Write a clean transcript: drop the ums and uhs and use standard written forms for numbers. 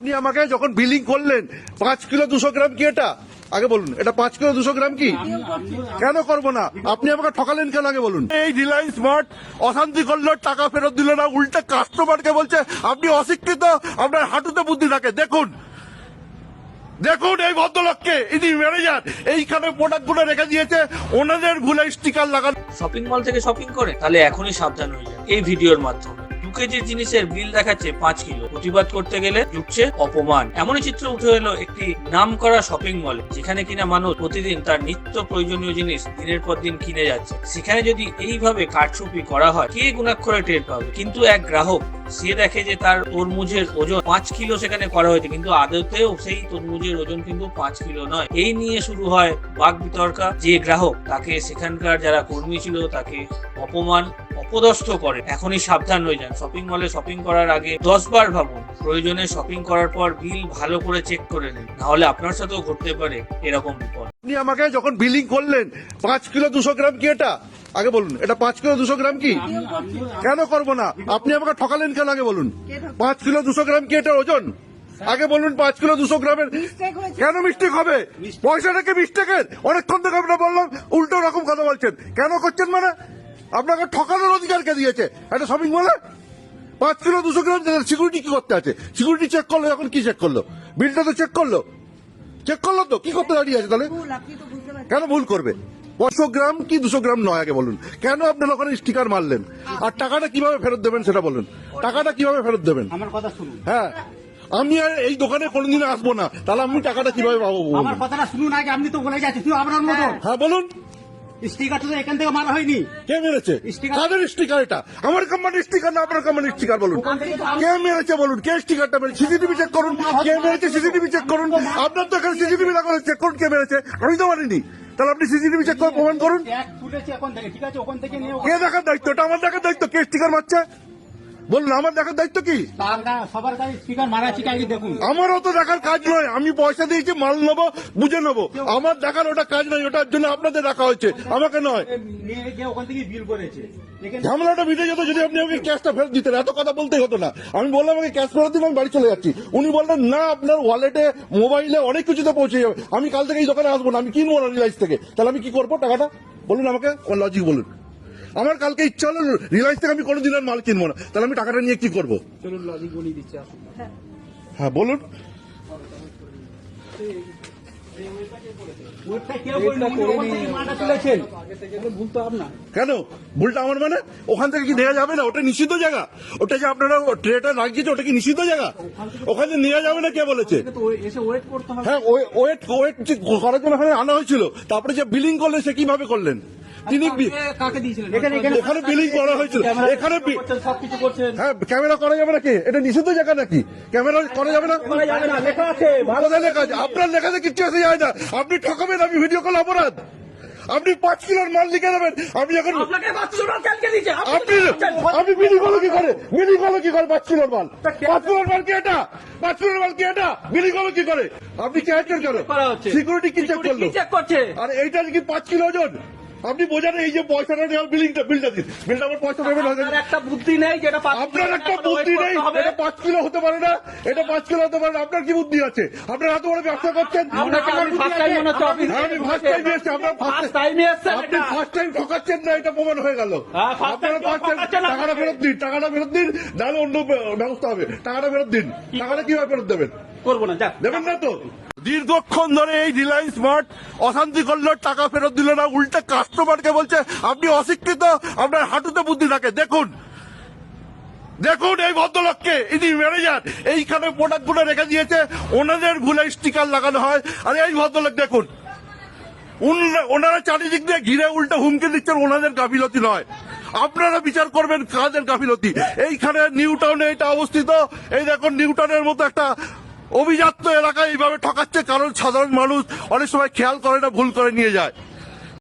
আপনি আমাকে যখন বিলিং করলেন 5 কিলো 200 গ্রাম কি এটা আগে বলুন, এটা 5 কিলো 200 গ্রাম কি? কেন করবো না? আপনি আমাকে ঠকালেন কেন আগে বলুন। এই রিলায়েন্স স্মার্ট অশান্তি করলো, টাকা ফেরত দিল না, উল্টে কাস্টমারকে বলছে আপনি অশিক্ষিত, আপনার হাঁটুতে বুদ্ধি থাকে। দেখুন দেখুন এই ভদ্রলোককে, ইনি ম্যানেজার, এইখানে প্রোডাক্টগুলো রেখে দিয়েছে, ওনাদের ভুলে স্টিকার লাগানো। শপিং মল থেকে শপিং করে তাহলে এখনই সাবধান হয়ে যান। এই ভিডিওর মাধ্যমে 2 কেজির জিনিসের বিল দেখাচ্ছে 5 কিলো, প্রতিবাদ করতে গেলে জুটছে অপমান। এমনই চিত্র উঠে এলো একটি নামকরা শপিং মলে, যেখানে কিনা মানুষ প্রতিদিন তার নিত্য প্রয়োজনীয় জিনিস দিনের পর দিন কিনে যাচ্ছে। সেখানে যদি এইভাবে কারচুপি করা হয়, কে গুণাক্ষরে টের পাবে? কিন্তু এক গ্রাহক সে দেখে যে তার তরমুজের ওজন 5 কিলো সেখানে করা হয়েছে, কিন্তু আদতেও সেই তরমুজের ওজন কিন্তু 5 কিলো নয়। এই নিয়ে শুরু হয় বাক বিতর্কা। যে গ্রাহক, তাকে সেখানকার যারা কর্মী ছিল তাকে অপমান অপদস্থ করে। এখনই সাবধান হয়ে যান। শপিং মলে শপিং করার আগে 10 বার ভাবুন। প্রয়োজনে শপিং করার পর বিল ভালো করে চেক করে নিন, নাহলে আপনার সাথেও ঘটতে পারে এরকম বিপদ। আপনি আমাকে যখন বিলিং করলেন 5 কিলো 200 গ্রাম কি এটা আগে বলুন, এটা 5 কিলো 200 গ্রাম কি? কেন করবো না? আপনি আমাকে ঠকালেন কেন আগে বলুন। 5 কিলো 200 গ্রাম কি এটা ওজন? আগে বলুন 5 কিলো 200 গ্রামের কেন মিস্টেক হবে? পয়সাটাকে মিস্টেকের অনেকক্ষণ থেকে আমরা বললাম, উল্টো রকম কথা বলছেন। কেন করছেন মানে? আপনাকে ঠকানোর অধিকার কে দিয়েছে একটা শপিং মলে? 5 কিলো 200 গ্রাম সিকিউরিটি কি করতে আছে? সিকিউরিটি চেক করলো, এখন কি চেক করলো? বিলটা তো চেক করলো তো, কি করতে দাঁড়িয়ে আছে তাহলে? কেন ভুল করবে? 500 গ্রাম কি 200 গ্রাম নয় আগে বলুন। কেন আপনার ওখানে স্টিকার মারলেন? আর টাকাটা কিভাবে ফেরত দেবেন সেটা বলুন। টাকাটা কিভাবে ফেরত দেবেন? আমার কথা শুনুন। হ্যাঁ, আমি আর এই দোকানে কোনোদিন আসবো না, তাহলে আমি টাকাটা কিভাবে পাবো? আমার কথাটা শুনুন আগে। আপনি তো বলে যাচ্ছেন, তুই আপনার মতো হ্যাঁ বলুন। স্টিকারটা তো এখান থেকে মারা হয়নি। কে মেরেছে? কাদের স্টিকার এটা? আমার কোম্পানির স্টিকার না আপনার কোম্পানির স্টিকার? বলুন কে মেরেছে, বলুন কে স্টিকারটা মেরেছে? সিসিটিভি চেক করুন, কে মেরেছে সিসিটিভি চেক করুন। আপনার তো এখানে সিসিটিভি লাগানো, চেক করুন কে মেরেছে। আমি তো মারিনি, তাহলে আপনি সিসিটিভি চেক করে প্রমাণ করুন। ফুটেছে ওখান থেকে, ঠিক আছে, ওখান থেকে নিয়ে কে দেখার দায়িত্ব? এটা আমার দেখার দায়িত্ব কে স্টিকার মারছে? বলুন আমার দেখার দায়িত্ব কি? সবার কাছে স্পিকার মারা আছে আগে দেখুন। আমার অত দেখার কাজ নয়, আমি পয়সা দিয়েছি, মাল নেবো, বুঝে নেবো। আমার দেখার ওটা কাজ নয়, ওটার জন্য আপনাদের রাখা হয়েছে, আমাকে নয়। নিয়ে গিয়ে ওখান থেকে বিল করেছে। ঝামেলাটা মিটে যেত যদি আপনি আমাকে ক্যাশটা ফেরত দিতেন, এত কথা বলতেই হতো না। আমি বললাম আমাকে ক্যাশ ফেরত দিন, আমি বাড়ি চলে যাচ্ছি। উনি বললেন না, আপনার ওয়ালেটে মোবাইলে অনেক কিছুতে পৌঁছে যাবে, আমি কাল থেকে এই দোকানে আসবো না, আমি কিনবো না রিলায়েন্স থেকে। তাহলে আমি কি করবো টাকাটা? বলুন আমাকে লজিক বলুন। আমার কালকে ইচ্ছা হলো রিলায়েন্স থেকে আমি কোনোদিন আর মাল কিনবো না, তাহলে আমি টাকাটা নিয়ে কি করবো? চলুন লজিক বলে দিচ্ছি। হ্যাঁ বলুন। কেন ভুলটা আমার মানে? ওখান থেকে কি নেওয়া যাবে না? ওটা নিষিদ্ধ জায়গা। ওটা যে আপনারা ট্রেটা লাগিয়েছে, ওটা কি নিষিদ্ধ জায়গা? ওখানে নেওয়া যাবে না কে বলেছে? হ্যাঁ, ওয়েট করার জন্য ওখানে আনা হয়েছিল। তারপরে যে বিলিং করলেন সে কিভাবে করলেন? তিনি ওখানে বিলিং করা হয়েছিল, এখানে হ্যাঁ ক্যামেরা করা যাবে নাকি? এটা নিষিদ্ধ জায়গা নাকি? ক্যামেরা করা যাবে না? লেখা আছে, ভালো লেখা আছে। আপনার লেখাতে কিচ্ছু আসে যায় না। আপনি ঠকাবেন, আমি ভিডিও কল অপরাধ। আপনি 5 কিলোর মাল লিখে দেবেন, আমি এখন আপনি বিলি করলো কি করে? বিলি করলো কি করে 5 কিলোর মাল? 5 কিলোর মাল কি এটা? 5 কিলোর মাল কি এটা? বিলি করলো কি করে? আপনি চেক করো, সিকিউরিটি কি চেক করলো? আর এইটা কি 5 কিলো ওজন? আপনি বোঝান, এই যে পয়সাটা নেওয়ার বিলটা দিন, বিলটা আমার পয়সা দেবেন। একটা বুদ্ধি নেই যেটা আপনার একটা বুদ্ধি নেই, এটা 5 কিলো হতে পারে না, এটা 5 কিলো হতে পারে না। আপনার কি বুদ্ধি আছে? আপনার এত বড় ব্যবসা করছেন। আমি ফার্স্ট টাইম এসেছি, আপনার ফার্স্ট টাইম ঠকাচ্ছেন না, এটা প্রমাণ হয়ে গেল। আপনারা ফার্স্ট টাইম টাকাটা ফেরত দিন, টাকাটা ফেরত দিন, নাহলে অন্য ব্যবস্থা হবে। টাকাটা ফেরত দিন। টাকাটা কিভাবে ফেরত দেবেন? করবো না, দেবেন না তো? দীর্ঘক্ষণ ধরে এই রিলায়েন্স স্মার্ট অশান্তি করলো, টাকা ফেরত দিল না, উল্টে কাস্টমারকে বলছে আপনি অশিক্ষিত, আপনার হাঁটুতে বুদ্ধি থাকে। দেখুন দেখুন এই ভদ্রলোককে, ইনি ম্যানেজার, এইখানে প্রোডাক্টগুলো রেখে দিয়েছে, ওনাদের ভুলে স্টিকার লাগানো হয়। আর এই ভদ্রলোক দেখুন, ওনারা চারিদিক দিয়ে ঘিরে উল্টে হুমকি দিচ্ছেন, ওনাদের গাফিলতি নয়। আপনারা বিচার করবেন কাদের গাফিলতি। এইখানে নিউ টাউনে এটা অবস্থিত। এই দেখুন নিউ টাউনের মতো একটা অভিজাত এলাকায় এইভাবে ঠকাচ্ছে, কারণ সাধারণ মানুষ অনেক সময় খেয়াল করে না, ভুল করে নিয়ে যায়।